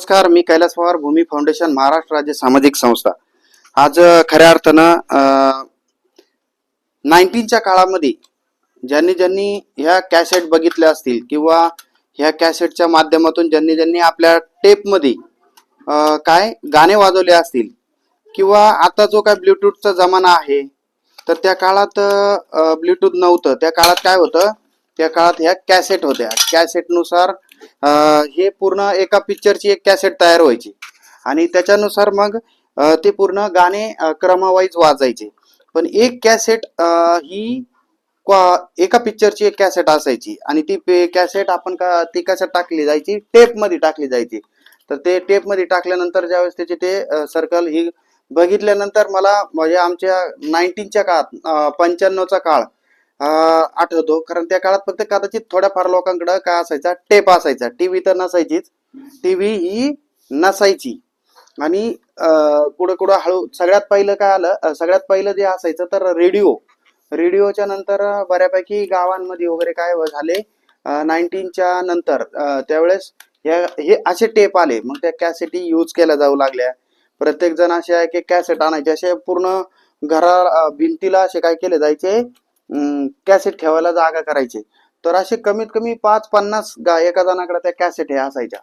नमस्कार, मी कैलास पवार, भूमी फाउंडेशन, महाराष्ट्र राज्य सामाजिक संस्था. आज खऱ्या अर्थानं 19च्या काळामध्ये ज्यांनी ज्यांनी ह्या कॅसेट बघितल्या असतील किंवा ह्या कॅसेटच्या माध्यमातून ज्यांनी ज्यांनी आपल्या टेपमध्ये काय गाणे वाजवले असतील किंवा आता जो काय ब्लूटूथचा जमाना आहे, तर त्या काळात ब्लूटूथ नव्हतं. त्या काळात काय होतं, त्या काळात ह्या कॅसेट होत्या. कॅसेटनुसार हे पूर्ण एका पिक्चरची एक कॅसेट तयार व्हायची आणि त्याच्यानुसार मग ते पूर्ण गाणे क्रमवाईज वाजायचे. पण एक कॅसेट ही एका पिक्चरची एक कॅसेट असायची आणि ती कॅसेट आपण ती कॅसेट टाकली जायची, टेपमध्ये टाकली जायची. तर ते टेपमध्ये टाकल्यानंतर ज्यावेळेस त्याचे ते सर्कल ही बघितल्यानंतर मला म्हणजे आमच्या 19च्या काळात 95चा काळ आठवतो. कारण त्या काळात फक्त कदाचित थोड्याफार लोकांकडे काय असायचा, टेप असायचा. टीव्ही तर नसायचीच, टीव्ही ही नसायची. आणि कुठं कुठं हळू सगळ्यात पहिलं काय आलं, सगळ्यात पहिलं जे असायचं तर रेडिओ. रेडिओच्या नंतर बऱ्यापैकी गावांमध्ये वगैरे काय झाले 19च्या नंतर त्यावेळेस हे असे टेप आले. मग त्या कॅसेटी यूज केल्या जाऊ लागल्या. प्रत्येक जण असे एक एक कॅसेट आणायचे, असे पूर्ण भिंतीला असे काय केले जायचे, कॅसेट ठेवायला जागा करायचे. तर असे कमीत कमी 5-50 एका जणाकडे त्या कॅसेट हे असायच्या.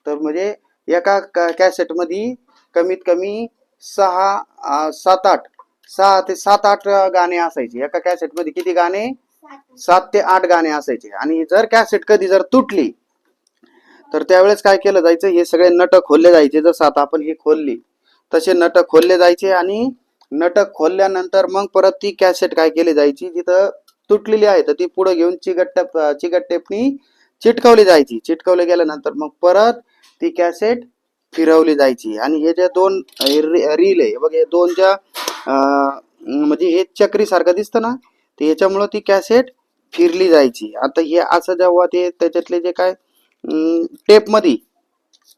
तर म्हणजे एका कॅसेट मध्ये कमीत कमी 6 ते 7-8 गाणे असायचे. एका कॅसेट मध्ये किती गाणे? 7 ते 8 गाणे असायचे. आणि जर कॅसेट कधी जर तुटली तर त्यावेळेस काय केलं जायचं, हे सगळे नट खोलले जायचे. जसं आता आपण ही खोलली तसे नट खोलले जायचे आणि नट खोलल्यानंतर मग परत ती कॅसेट काय केली जायची, जिथं तुटलेली आहे तर ती पुढे घेऊन चिकट टेपनी चिटकवली जायची. चिटकवली गेल्यानंतर मग परत ती कॅसेट फिरवली जायची. आणि हे जे दोन रील आहे बघ, हे दोन ज्या म्हणजे हे चक्री सारखं दिसतं ना, तर ह्याच्यामुळं ती कॅसेट फिरली जायची. आता हे असं जेव्हा ते त्याच्यातले जे काय टेप मध्ये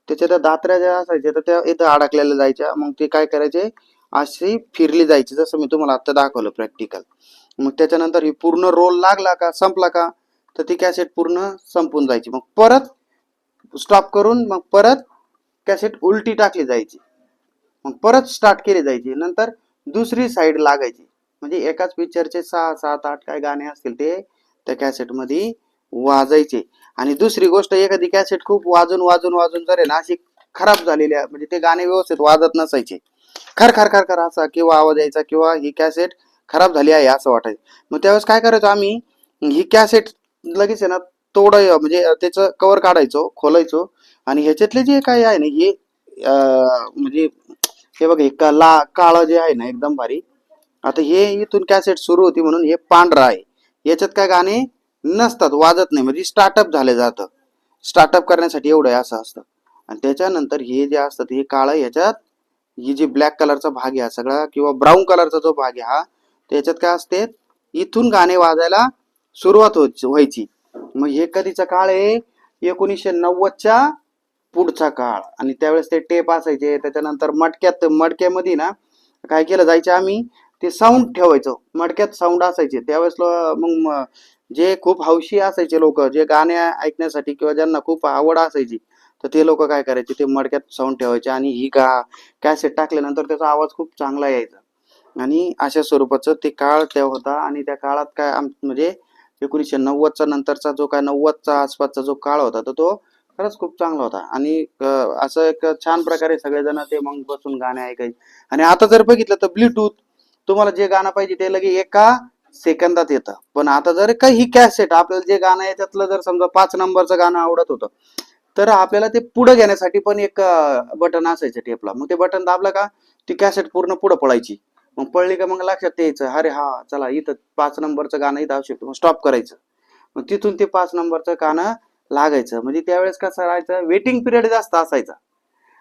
त्याच्या त्या दात्र्या ज्या असायच्या तर त्या इथं अडकलेल्या जायच्या. मग ते काय करायचे, अशी फिरली जायची, जसं मी तुम्हाला आता दाखवलं प्रॅक्टिकल. मग त्याच्यानंतर ही पूर्ण रोल लागला का, संपला का, तर ती कॅसेट पूर्ण संपून जायची. मग परत स्टॉप करून मग परत कॅसेट उलटी टाकली जायची. मग परत स्टार्ट केली जायची. नंतर दुसरी साईड लागायची. म्हणजे एकाच पिक्चरचे 6-7-8 काय गाणे असतील ते त्या कॅसेट मध्ये वाजायचे. आणि दुसरी गोष्ट, एखादी कॅसेट खूप वाजून वाजून वाजून जर आहे ना अशी खराब झालेली आहे, म्हणजे ते गाणे व्यवस्थित वाजत नसायचे, खर खर खर खर असा किंवा आवाज यायचा किंवा ही कॅसेट खराब झाली आहे असं वाटायचं. मग त्यावेळेस काय करायचो आम्ही, ही कॅसेट लगेच आहे ना म्हणजे त्याचं कव्हर काढायचो, खोलायचो आणि ह्याच्यातले जे काय आहे ना हे म्हणजे हे बघ, हे काळं जे आहे ना एकदम भारी. आता हे इथून कॅसेट सुरू होती म्हणून हे पांढरा आहे, याच्यात काय गाणे नसतात, वाजत नाही, म्हणजे स्टार्टअप झालं जातं. स्टार्टअप करण्यासाठी एवढं असं असतं. आणि त्याच्यानंतर हे जे असतं हे काळं, ह्याच्यात ही जी ब्लॅक कलरचा भाग आहे सगळा किंवा ब्राऊन कलरचा जो भाग आहे हा, त्याच्यात काय असते, इथून गाणे वाजायला सुरुवात व्हायची. मग हे कधीचा काळ आहे, 1990च्या पुढचा काळ. आणि त्यावेळेस ते टेप असायचे. त्याच्यानंतर मडक्यामध्ये ना काय केलं जायचं, आम्ही ते साऊंड ठेवायचो. मडक्यात साऊंड असायचे त्यावेळेस. मग जे खूप हौशी असायचे लोक, जे गाणे ऐकण्यासाठी किंवा ज्यांना खूप आवड असायची, तर ते लोक काय करायचे, ते मडक्यात साऊंड ठेवायचे आणि ही कॅसेट टाकल्यानंतर त्याचा आवाज खूप चांगला यायचा. आणि अशा स्वरूपाचं ते काळ तेव्हा होता. आणि त्या काळात काय म्हणजे 1990चा नंतरचा जो काय 90चा आसपासचा जो काळ होता तर तो खरंच खूप चांगला होता. आणि असं एक छान प्रकारे सगळेजण ते मग बसून गाणे ऐकायचे. आणि आता जर बघितलं तर ब्लूटूथ, तुम्हाला जे गाणं पाहिजे ते लगे एका सेकंदात येतं. पण आता जर काही ही कॅसेट आपल्याला जे गाणं आहे त्यातलं जर समजा 5 नंबरचं गाणं आवडत होतं, तर आपल्याला ते पुढे घेण्यासाठी पण एक बटन असायचं टेपला. मग ते बटन दाबलं का ती कॅसेट पूर्ण पुढे पळायची. मग पळली का मग लक्षात यायचं, अरे हा चला इथं 5 नंबरचं गाणं इथं आवश्यक, मग स्टॉप करायचं. मग तिथून ते 5 नंबरचं गाणं लागायचं. म्हणजे त्यावेळेस कसं राहायचं, वेटिंग पिरियड जास्त असायचा.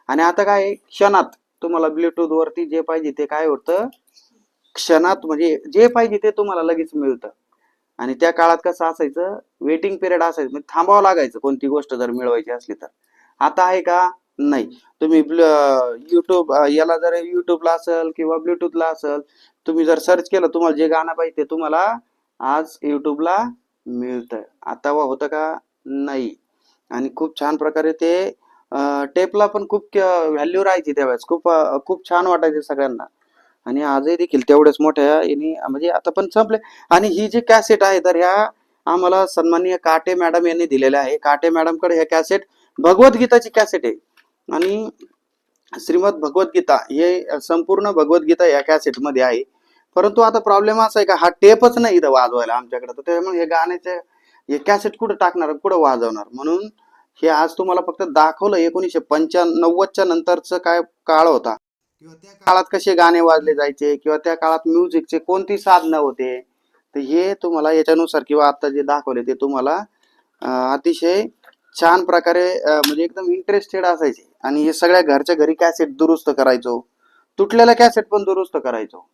आणि आता काय, क्षणात तुम्हाला ब्लूटूथ वरती जे पाहिजे ते काय होतं, क्षणात म्हणजे जे पाहिजे ते तुम्हाला लगेच मिळतं. आणि त्या काळात कसं असायचं, वेटिंग पिरियड असायचं, म्हणजे थांबावं लागायचं कोणती गोष्ट जर मिळवायची असली तर. आता आहे का, नाही. तुम्ही युट्यूब याला जर युट्यूबला असेल किंवा ब्लूटूथला असेल, तुम्ही जर सर्च केलं, तुम्हाला जे गाणं पाहिजे ते तुम्हाला आज युट्यूबला मिळतं. आता होतं का, नाही. आणि खूप छान प्रकारे ते टेपला पण खूप व्हॅल्यू राहायची त्यावेळेस. खूप छान वाटायचे सगळ्यांना. आणि आजही देखील तेवढ्याच मोठ्या याने म्हणजे आता पण संपले. आणि ही जी कॅसेट आहे तर ह्या आम्हाला सन्माननीय काटे मॅडम यांनी दिलेल्या आहे. काटे मॅडमकडे ह्या कॅसेट भगवद्गीताची कॅसेट आहे. आणि श्रीमद भगवद्गीता हे संपूर्ण भगवद्गीता या कॅसेटमध्ये आहे. परंतु आता प्रॉब्लेम असा आहे का हा टेपच नाही इथं वाजवायला आमच्याकडे. तर त्यामुळे हे गाण्याचे हे कॅसेट कुठं टाकणार, कुठं वाजवणार, म्हणून हे आज तुम्हाला फक्त दाखवलं 1995च्या नंतरचं काय काळ होता किंवा त्या काळात कसे गाणे वाजले जायचे किंवा त्या काळात म्युझिकचे कोणती साधनं होते. तर हे तुम्हाला याच्यानुसार किंवा आता जे दाखवले ते तुम्हाला अतिशय छान प्रकारे म्हणजे एकदम इंटरेस्टेड असायचे. आणि हे सगळ्या घरच्या घरी कॅसेट दुरुस्त करायचो, तुटलेल्या कॅसेट पण दुरुस्त करायचो.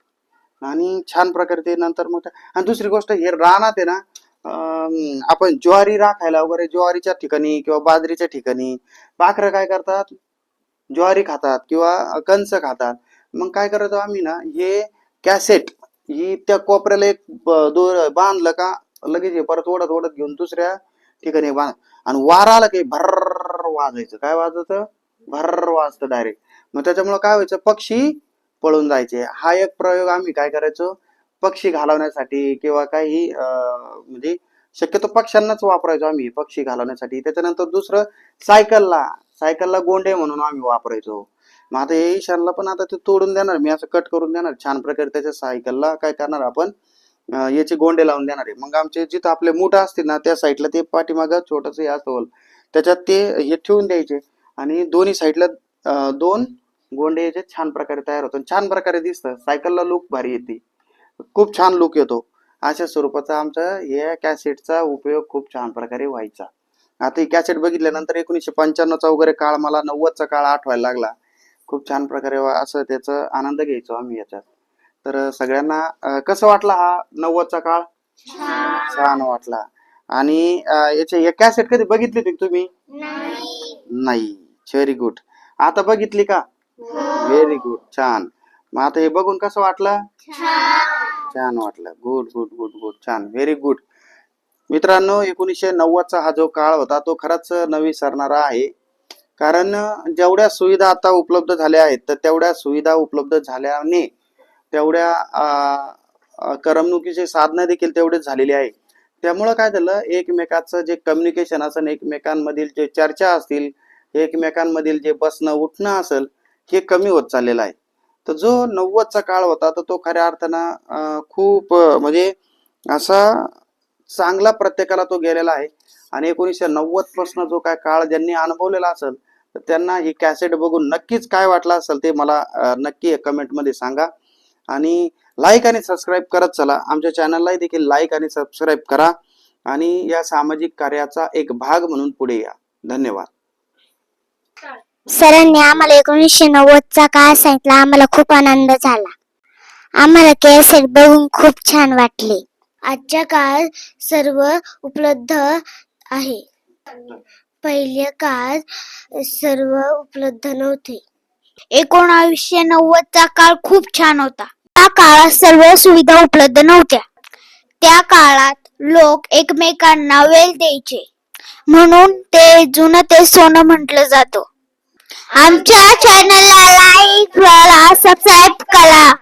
आणि छान प्रकारे ते नंतर मग आणि दुसरी गोष्ट हे रानात आहे ना, आपण ज्वारी राखायला वगैरे ज्वारीच्या ठिकाणी किंवा बाजरीच्या ठिकाणी पाखरं काय करतात, ज्वारी खातात किंवा कंस खातात. मग काय करायचो आम्ही ना, हे कॅसेट ही त्या कोपऱ्याला एक दोर बांधलं का लगेच हे परत ओढत ओढत घेऊन दुसऱ्या ठिकाणी बांध. आणि वारा आला की भर्र वाजायचं. काय वाजायचं? भर्र वाजतं डायरेक्ट. मग त्याच्यामुळे काय व्हायचं, पक्षी पळून जायचे. हा एक प्रयोग आम्ही काय करायचो, पक्षी घालवण्यासाठी किंवा काही म्हणजे शक्यतो पक्ष्यांनाच वापरायचो आम्ही पक्षी घालवण्यासाठी. त्याच्यानंतर दुसरं सायकलला गोंडे म्हणून आम्ही वापरायचो. मग आता हे ईशानला पण आता ते तोडून देणार मी, असं कट करून देणार छान प्रकारे. त्याच्या सायकलला काय करणार आपण, याचे गोंडे लावून देणार आहे. मग आमचे जिथं आपले मूठ असतील ना त्या साईडला ते पाठीमागं छोटस हे असतं होल, त्याच्यात ते हे ठेवून द्यायचे. आणि दोन्ही साईडला दोन गोंडे याचे छान प्रकारे तयार होतो, छान प्रकारे दिसतं. सायकलला लुक भारी येते, खूप छान लुक येतो. अशा स्वरूपाचा आमचा या कॅसेटचा उपयोग खूप छान प्रकारे व्हायचा. आता ही कॅसेट बघितल्यानंतर 1995चा वगैरे काळ मला 90चा काळ आठवायला लागला. खूप छान प्रकारे असं त्याचा आनंद घ्यायचो आम्ही याच्यात. तर सगळ्यांना कसं वाटला हा 90चा काळ? छान वाटला. आणि याचे हे कॅसेट कधी बघितली होती तुम्ही? नाही. Very good. आता बघितली का? Very good. छान. मग आता हे बघून कसं वाटलं? छान वाटलं. Good good good good. छान. Very good. मित्रांनो, 1990चा हा जो काळ होता तो खरंच न विसरणारा आहे. कारण जेवढ्या सुविधा आता उपलब्ध झाल्या आहेत तर तेवढ्या सुविधा उपलब्ध झाल्याने तेवढ्या करमणुकीचे साधनं देखील तेवढेच झालेली आहे. त्यामुळं काय झालं, एकमेकाचं जे कम्युनिकेशन असेल, एकमेकांमधील जे चर्चा असतील, एकमेकांमधील जे बसणं उठणं असेल, हे कमी होत चाललेलं आहे. तर जो 90चा काळ होता तर तो खऱ्या अर्थानं खूप म्हणजे असा चांगला प्रत्येकाला तो गेलेला आहे. आणि 1990 पासून जो काय काळ ज्यांनी अनुभवलेला असेल तर त्यांना ही कॅसेट बघून नक्कीच काय वाटलं असेल ते मला नक्की कमेंटमध्ये सांगा. आणि लाईक आणि सबस्क्राईब करत चला. आमच्या चॅनलला देखील लाईक आणि सबस्क्राईब करा आणि या सामाजिक कार्याचा एक भाग म्हणून पुढे या. धन्यवाद. सरांनी आम्हाला 1990चा काळ सांगितला, आम्हाला खूप आनंद झाला. आम्हाला कॅसेट बघून खूप छान वाटले. आजच्या काळात सर्व उपलब्ध आहे, पहिल्या काळात सर्व उपलब्ध नव्हते. 1990चा काळ खूप छान होता. त्या काळात सर्व सुविधा उपलब्ध नव्हत्या. त्या काळात लोक एकमेकांना वेळ द्यायचे, म्हणून ते जुनं ते सोनं म्हटलं जातं. आमच्या चॅनलला लाईक करा, सबस्क्राईब करा.